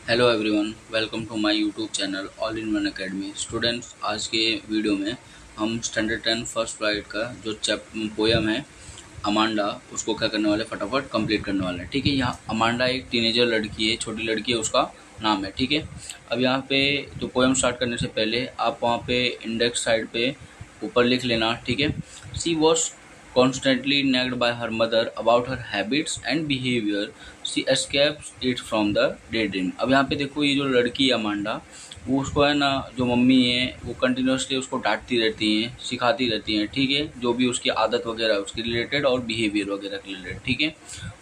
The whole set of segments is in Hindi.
Hello everyone, welcome to my YouTube channel all in one academy. Students, आज के वीडियो में हम स्टैंडर्ड 10 फर्स्ट फ्लाइट का जो पोयम है अमांडा, उसको क्या करने वाले, फटाफट कंप्लीट करने वाले हैं। ठीक है, यहाँ अमांडा एक टीनेजर लड़की है, छोटी लड़की है, उसका नाम है। ठीक है, अब यहाँ पे जो पोयम स्टार्ट करने से पहले आप वहाँ पे इंडेक्स साइड पे ऊपर लिख लेना। ठीक है, सी was constantly nagged by her mother about her habits and behavior. She escapes it from the daydream. अब यहाँ पे देखो, ये जो लड़की है अमांडा, वो उसको है ना, जो मम्मी है वो कंटिन्यूसली उसको डांटती रहती हैं, सिखाती रहती हैं। ठीक है, जो भी उसकी आदत वगैरह उसके रिलेटेड और बिहेवियर वगैरह के रिलेटेड। ठीक है,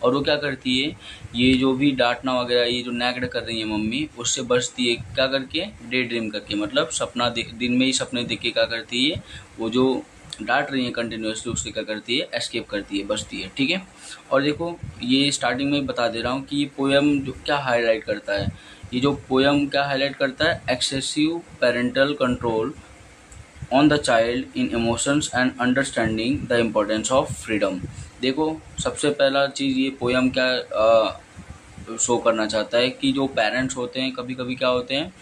और वो क्या करती है, ये जो भी डांटना वगैरह, ये जो नैग्ड कर रही है मम्मी, उससे बचती है क्या करके, डे ड्रीम करके, मतलब सपना दिन में ही सपने देख के क्या करती है, वो जो डांट रही है कंटिन्यूसली, उससे क्या करती है, एस्केप करती है, बचती है। ठीक है, और देखो ये स्टार्टिंग में बता दे रहा हूँ कि ये पोयम जो क्या हाईलाइट करता है, ये जो पोयम क्या हाईलाइट करता है, excessive parental control on the child in emotions and understanding the importance of freedom. देखो, सबसे पहला चीज़ ये पोयम क्या शो करना चाहता है कि जो पेरेंट्स होते हैं कभी कभी क्या होते हैं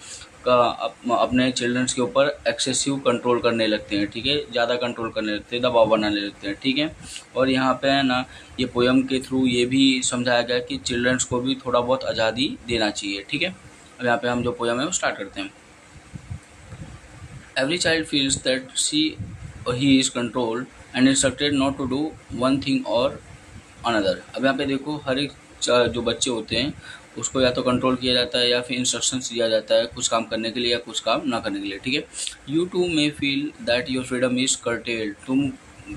अपने चिल्ड्रंस के ऊपर एक्सेसिव कंट्रोल करने लगते हैं। ठीक है, ज़्यादा कंट्रोल करने लगते हैं, दबाव बनाने लगते हैं। ठीक है, और यहाँ पे है ना, ये पोयम के थ्रू ये भी समझाया गया कि चिल्ड्रंस को भी थोड़ा बहुत आज़ादी देना चाहिए। ठीक है, अब यहाँ पे हम जो पोयम है वो स्टार्ट करते हैं। Every child feels that she और he is controlled and instructed not to do one thing और अनदर। अब यहाँ पे देखो, हर एक जो बच्चे होते हैं उसको या तो कंट्रोल किया जाता है या फिर इंस्ट्रक्शंस दिया जाता है कुछ काम करने के लिए या कुछ काम ना करने के लिए। ठीक है, you too may feel that your freedom is curtailed.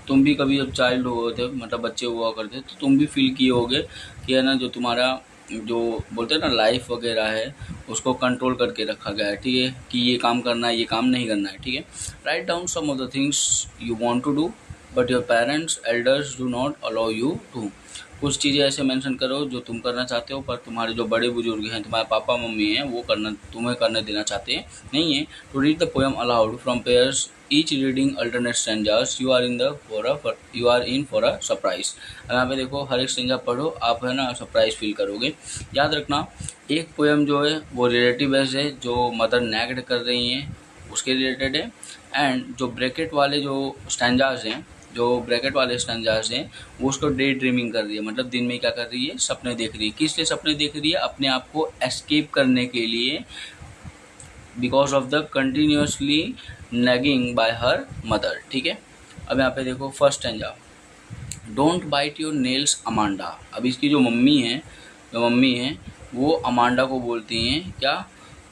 तुम भी कभी जब चाइल्ड हुए थे, मतलब बच्चे हुआ करते, तो तुम भी फील किए होगे कि है ना, जो तुम्हारा जो बोलते हैं ना लाइफ वगैरह है, उसको कंट्रोल करके रखा गया है। ठीक है, कि ये काम करना है, ये काम नहीं करना है। ठीक है, write down some of the things you want to do but your parents elders do not allow you to. कुछ चीज़ें ऐसे मेंशन करो जो तुम करना चाहते हो, पर तुम्हारे जो बड़े बुजुर्ग हैं, तुम्हारे पापा मम्मी हैं, वो तुम्हें करने देना चाहते नहीं है। To read the poem aloud from pairs each reading alternate strangers you are in for a surprise. अब यहाँ पे देखो, हर एक स्ट्रेंजर पढ़ो, आप है ना सरप्राइज फील करोगे। याद रखना, एक पोएम जो है वो रिलेटिव बेस्ड है, जो मदर नैग्ड कर रही हैं उसके रिलेटेड है, एंड जो ब्रैकेट वाले जो स्टैंजार्स हैं, जो ब्रैकेट वाले स्टैंजार्स हैं, वो उसको डे ड्रीमिंग कर रही है, मतलब दिन में क्या कर रही है, सपने देख रही है। किस लिए सपने देख रही है, अपने आप को एस्केप करने के लिए, because of the continuously nagging by her mother. ठीक है, अब यहाँ पे देखो first stanza, don't bite your nails Amanda. अब इसकी जो मम्मी है वो अमांडा को बोलती हैं क्या,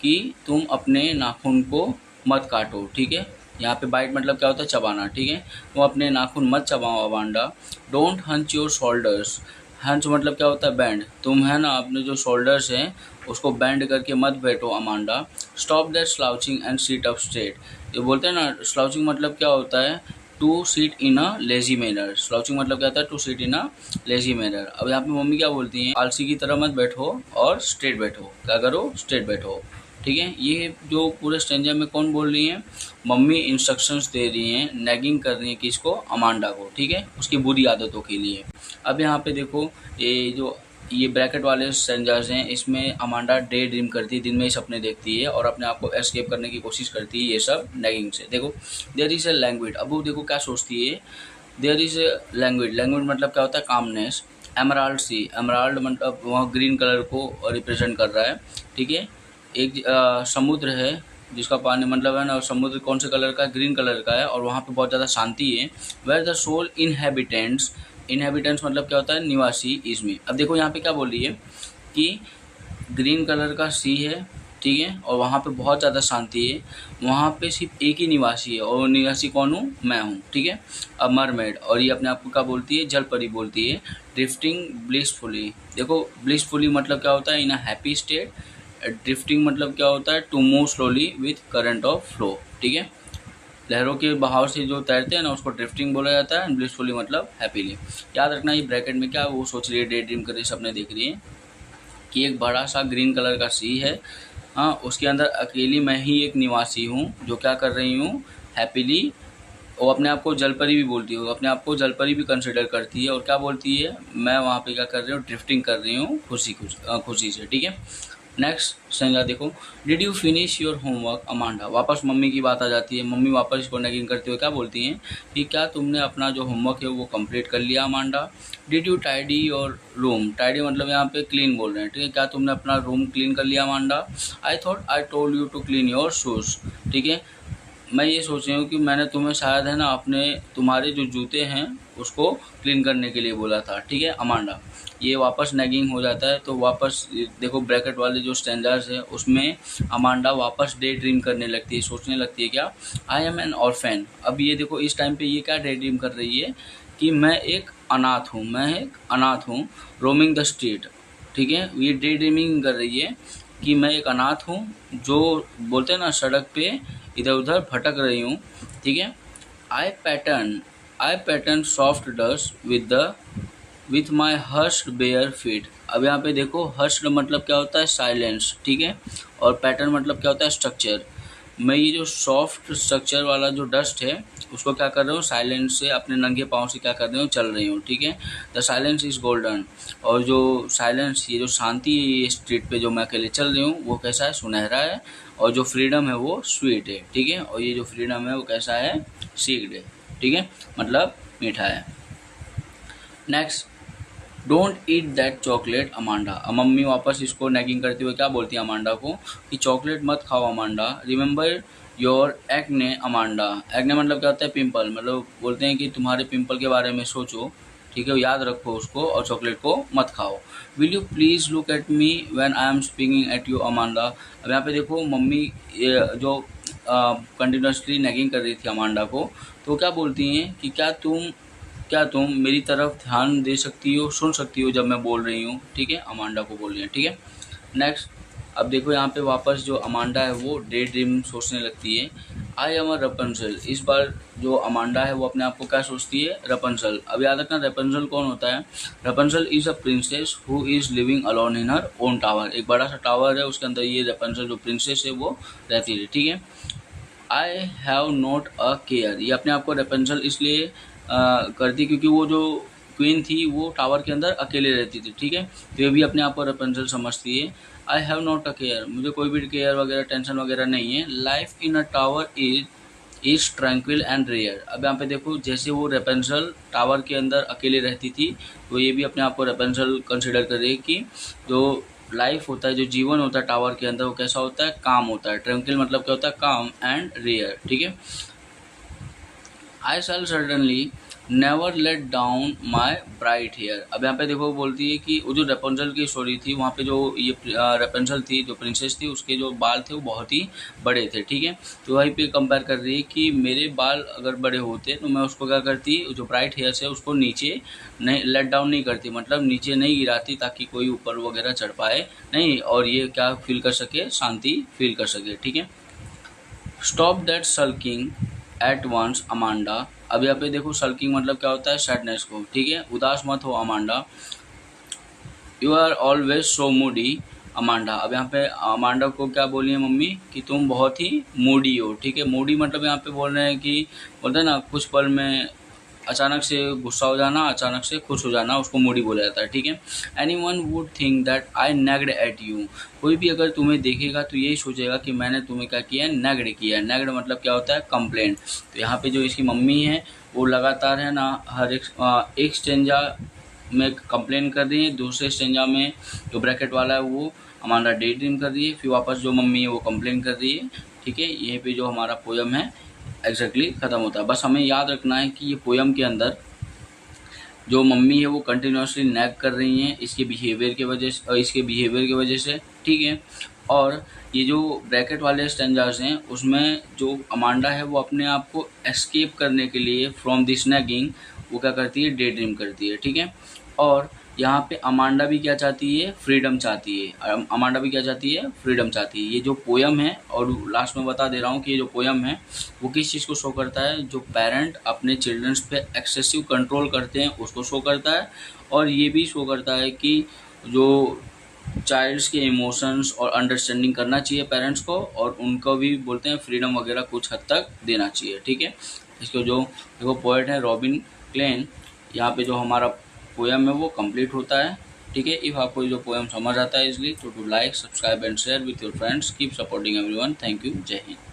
कि तुम अपने नाखून को मत काटो। ठीक है, यहाँ पे बाइट मतलब क्या होता है, चबाना। ठीक है, तुम अपने नाखून मत चबाओ Amanda. Don't hunch your shoulders. Hunch मतलब क्या होता है, बैंड। तुम है ना अपने जो शोल्डर्स हैं उसको बैंड करके मत बैठो Amanda. Stop that slouching and sit up straight. ये बोलते हैं ना, स्लाउचिंग मतलब क्या होता है, to sit in a lazy manner. Slouching मतलब क्या होता है, to sit in a lazy manner. अब यहाँ पे मम्मी क्या बोलती हैं, आलसी की तरह मत बैठो और स्ट्रेट बैठो। क्या करो, स्ट्रेट बैठो। ठीक है, ये जो पूरे स्टेंजा में कौन बोल रही हैं, मम्मी इंस्ट्रक्शंस दे रही हैं, नैगिंग कर रही हैं किसको, अमांडा को। ठीक है, उसकी बुरी आदतों के लिए। अब यहाँ पे देखो, ये ब्रैकेट वाले स्टेंजार्स हैं, इसमें अमांडा डे ड्रीम करती है, दिन में ही सपने देखती है और अपने आप को एस्केप करने की कोशिश करती है, ये सब नैगिंग से। देखो, देयर इज ए लैंग्वेज। अब वो देखो क्या सोचती है, there is a language. Language मतलब क्या होता है, कामनेस। एमराल्ड सी, एमराल्ड मतलब वहाँ ग्रीन कलर को रिप्रेजेंट कर रहा है। ठीक है, एक समुद्र है जिसका पानी मतलब है ना, समुद्र कौन से कलर का है, ग्रीन कलर का है, और वहाँ पे बहुत ज़्यादा शांति है। Where the sole inhabitants, inhabitants मतलब क्या होता है, निवासी इसमें। अब देखो यहाँ पे क्या बोल रही है कि ग्रीन कलर का सी है, ठीक है, और वहाँ पे बहुत ज़्यादा शांति है, वहाँ पे सिर्फ एक ही निवासी है, और वो निवासी कौन हूँ, मैं हूँ। ठीक है, अब मरमेड, और ये अपने आप को क्या बोलती है, जल परी बोलती है। Drifting blissfully. देखो, ब्लिसफुली मतलब क्या होता है, in a happy state. Drifting मतलब क्या होता है, to move slowly with current of flow. ठीक है, लहरों के बहाव से जो तैरते हैं ना, उसको ड्रिफ्टिंग बोला जाता है। एंड ब्लिसफुली मतलब हैप्पीली। याद रखना, ये ब्रैकेट में क्या वो सोच रही है, डे ड्रीम कर रही है, सपने देख रही है कि एक बड़ा सा ग्रीन कलर का सी है, हाँ, उसके अंदर अकेली मैं ही एक निवासी हूँ, जो क्या कर रही हूँ, हैप्पीली। वो अपने आप को जलपरी भी बोलती है, वो अपने आप को जलपरी भी कंसिडर करती है, और क्या बोलती है, मैं वहाँ पे क्या कर रही हूँ, ड्रिफ्टिंग कर रही हूँ खुशी से। ठीक है, नेक्स्ट स्टेंजा देखो, did you finish your homework Amanda, वापस मम्मी की बात आ जाती है। मम्मी वापस इसको नेगिंग करते हुए क्या बोलती हैं कि क्या तुमने अपना जो होमवर्क है वो कंप्लीट कर लिया Amanda. Did you tidy your room, tidy मतलब यहाँ पे क्लीन बोल रहे हैं, ठीक है, क्या तुमने अपना रूम क्लीन कर लिया Amanda. I thought I told you to clean your shoes, ठीक है, मैं ये सोच रही हूँ कि मैंने तुम्हें शायद है ना अपने तुम्हारे जो जूते हैं उसको क्लीन करने के लिए बोला था, ठीक है अमांडा। ये वापस नैगिंग हो जाता है, तो वापस देखो ब्रैकेट वाले जो स्टैंडर्ड्स है उसमें अमांडा वापस डे ड्रीम करने लगती है, सोचने लगती है क्या, आई एम एन ऑर्फेन। अब ये देखो इस टाइम पे ये क्या डे ड्रीम कर रही है कि मैं एक अनाथ हूँ, मैं एक अनाथ हूँ, रोमिंग द स्ट्रीट, ठीक है, ये डे ड्रीमिंग कर रही है कि मैं एक अनाथ हूँ जो बोलते हैं ना सड़क पे इधर उधर भटक रही हूँ, ठीक है। I pattern soft dust with my hurst bare feet. अब यहाँ पे देखो हर्स्ड मतलब क्या होता है, साइलेंस, ठीक है, और पैटर्न मतलब क्या होता है, स्ट्रक्चर। मैं ये जो सॉफ्ट स्ट्रक्चर वाला जो डस्ट है उसको क्या कर रहा हूँ, साइलेंस से अपने नंगे पाँव से क्या कर रही हूँ, चल रही हूँ, ठीक है। द साइलेंस इज गोल्डन, और जो साइलेंस, ये जो शांति है ये स्ट्रीट पे जो मैं अकेले चल रही हूँ वो कैसा है, सुनहरा है, और जो फ्रीडम है वो स्वीट है, ठीक है, और ये जो फ्रीडम है वो कैसा है, सीक्ड है, ठीक है, मतलब मीठा है। Next, don't eat that chocolate Amanda. अब मम्मी वापस इसको नैगिंग करते हुए क्या बोलती है अमांडा को कि चॉकलेट मत खाओ Amanda. Remember your acne Amanda, acne मतलब क्या होता है, पिंपल, मतलब बोलते हैं कि तुम्हारे पिंपल के बारे में सोचो, ठीक है, याद रखो उसको, और चॉकलेट को मत खाओ। Will you please look at me when I am speaking at you Amanda. अब यहाँ पे देखो मम्मी जो कंटिन्यूसली नैगिंग कर रही थी अमांडा को, तो क्या बोलती हैं कि क्या तुम मेरी तरफ ध्यान दे सकती हो, सुन सकती हो जब मैं बोल रही हूँ, ठीक है, अमांडा को बोल रही है, ठीक है। नेक्स्ट, अब देखो यहाँ पे वापस जो अमांडा है वो डे ड्रीम सोचने लगती है। आई एम अ रपंसल, इस बार जो अमांडा है वो अपने आप को क्या सोचती है, रपंसल। अब याद रखना रपंसल कौन होता है, Rapunzel is a princess who is living alone in her own tower. एक बड़ा सा टावर है, उसके अंदर ये रपंसल जो प्रिंसेस है वो रहती है, ठीक है। I have not a care, ये अपने आप को रेपेंसल इसलिए करती क्योंकि वो जो क्वीन थी वो टावर के अंदर अकेले रहती थी, ठीक है, तो ये भी अपने आप को रेपेंसल समझती है। I have not a care, मुझे कोई भी केयर वगैरह टेंशन वगैरह नहीं है। Life in a tower is tranquil and rare. अब यहाँ पे देखो जैसे वो रेपेंसल टावर के अंदर अकेले रहती थी, तो ये भी अपने आप को रेपेंसल कंसिडर कर रही है कि जो लाइफ होता है, जो जीवन होता है टावर के अंदर, वो कैसा होता है, काम होता है। ट्रैंक्विल मतलब क्या होता है, काम, एंड रेयर, ठीक है। I shall suddenly never let down my bright hair. अब यहाँ पे देखो बोलती है कि वो जो रेपेंसल की स्टोरी थी वहाँ पे जो ये रेपेंसल थी जो प्रिंसेस थी उसके जो बाल थे वो बहुत ही बड़े थे, ठीक है, तो वहीं पे कंपेयर कर रही है कि मेरे बाल अगर बड़े होते तो मैं उसको क्या करती, जो ब्राइट हेयर्स है उसको नीचे नहीं, लेट डाउन नहीं करती, मतलब नीचे नहीं गिराती ताकि कोई ऊपर वगैरह चढ़ पाए नहीं, और ये क्या फील कर सके, शांति फील कर सके, ठीक है। Stop that sulking at once Amanda. अब यहाँ पे देखो सल्किंग मतलब क्या होता है, सैडनेस को, ठीक है, उदास मत हो Amanda. You are always so moody Amanda. अब यहाँ पे अमांडा को क्या बोली है मम्मी कि तुम बहुत ही मूडी हो, ठीक है, मूडी मतलब यहाँ पे बोल रहे हैं कि बोलते हैं ना कुछ पल में अचानक से गुस्सा हो जाना, अचानक से खुश हो जाना, उसको मूडी बोला जाता है, ठीक है। Anyone would think that I nagged at you, कोई भी अगर तुम्हें देखेगा तो यही सोचेगा कि मैंने तुम्हें क्या किया है, नेग्ड किया है। नेग्ड मतलब क्या होता है, कंप्लेंट। तो यहाँ पे जो इसकी मम्मी है वो लगातार है ना हर एक स्टेंजा में कंप्लेन कर रही है, दूसरे स्टेंजा में जो ब्रैकेट वाला है वो हमारा डे ड्रीम कर रही है, फिर वापस जो मम्मी है वो कंप्लेन कर रही है, ठीक है। यहीं पे जो हमारा पोयम है एग्जैक्टली ख़त्म होता है। बस हमें याद रखना है कि ये पोयम के अंदर जो मम्मी है वो कंटिन्यूसली नैग कर रही हैं इसके बिहेवियर की वजह से, ठीक है। और ये जो ब्रैकेट वाले स्टेंजार्स हैं उसमें जो अमांडा है वो अपने आप को एस्केप करने के लिए फ्रॉम दिस नैगिंग वो क्या करती है, डे ड्रीम करती है, ठीक है। और यहाँ पे अमांडा भी क्या चाहती है, फ्रीडम चाहती है। अमांडा भी क्या चाहती है, फ्रीडम चाहती है। ये जो पोयम है, और लास्ट में बता दे रहा हूँ कि ये जो पोयम है वो किस चीज़ को शो करता है, जो पेरेंट अपने चिल्ड्रंस पे एक्सेसिव कंट्रोल करते हैं उसको शो करता है, और ये भी शो करता है कि जो चाइल्ड्स के इमोशंस और अंडरस्टैंडिंग करना चाहिए पेरेंट्स को, और उनको भी बोलते हैं फ्रीडम वगैरह कुछ हद तक देना चाहिए, ठीक है। इसको जो देखो पोएट है रॉबिन क्लेन, यहाँ पे जो हमारा पोयम है वो कंप्लीट होता है। ठीक है। इफ आपको जो पोएम समझ आता है इजली, तो do like, subscribe and share with your friends. Keep supporting everyone. Thank you. जय हिंद।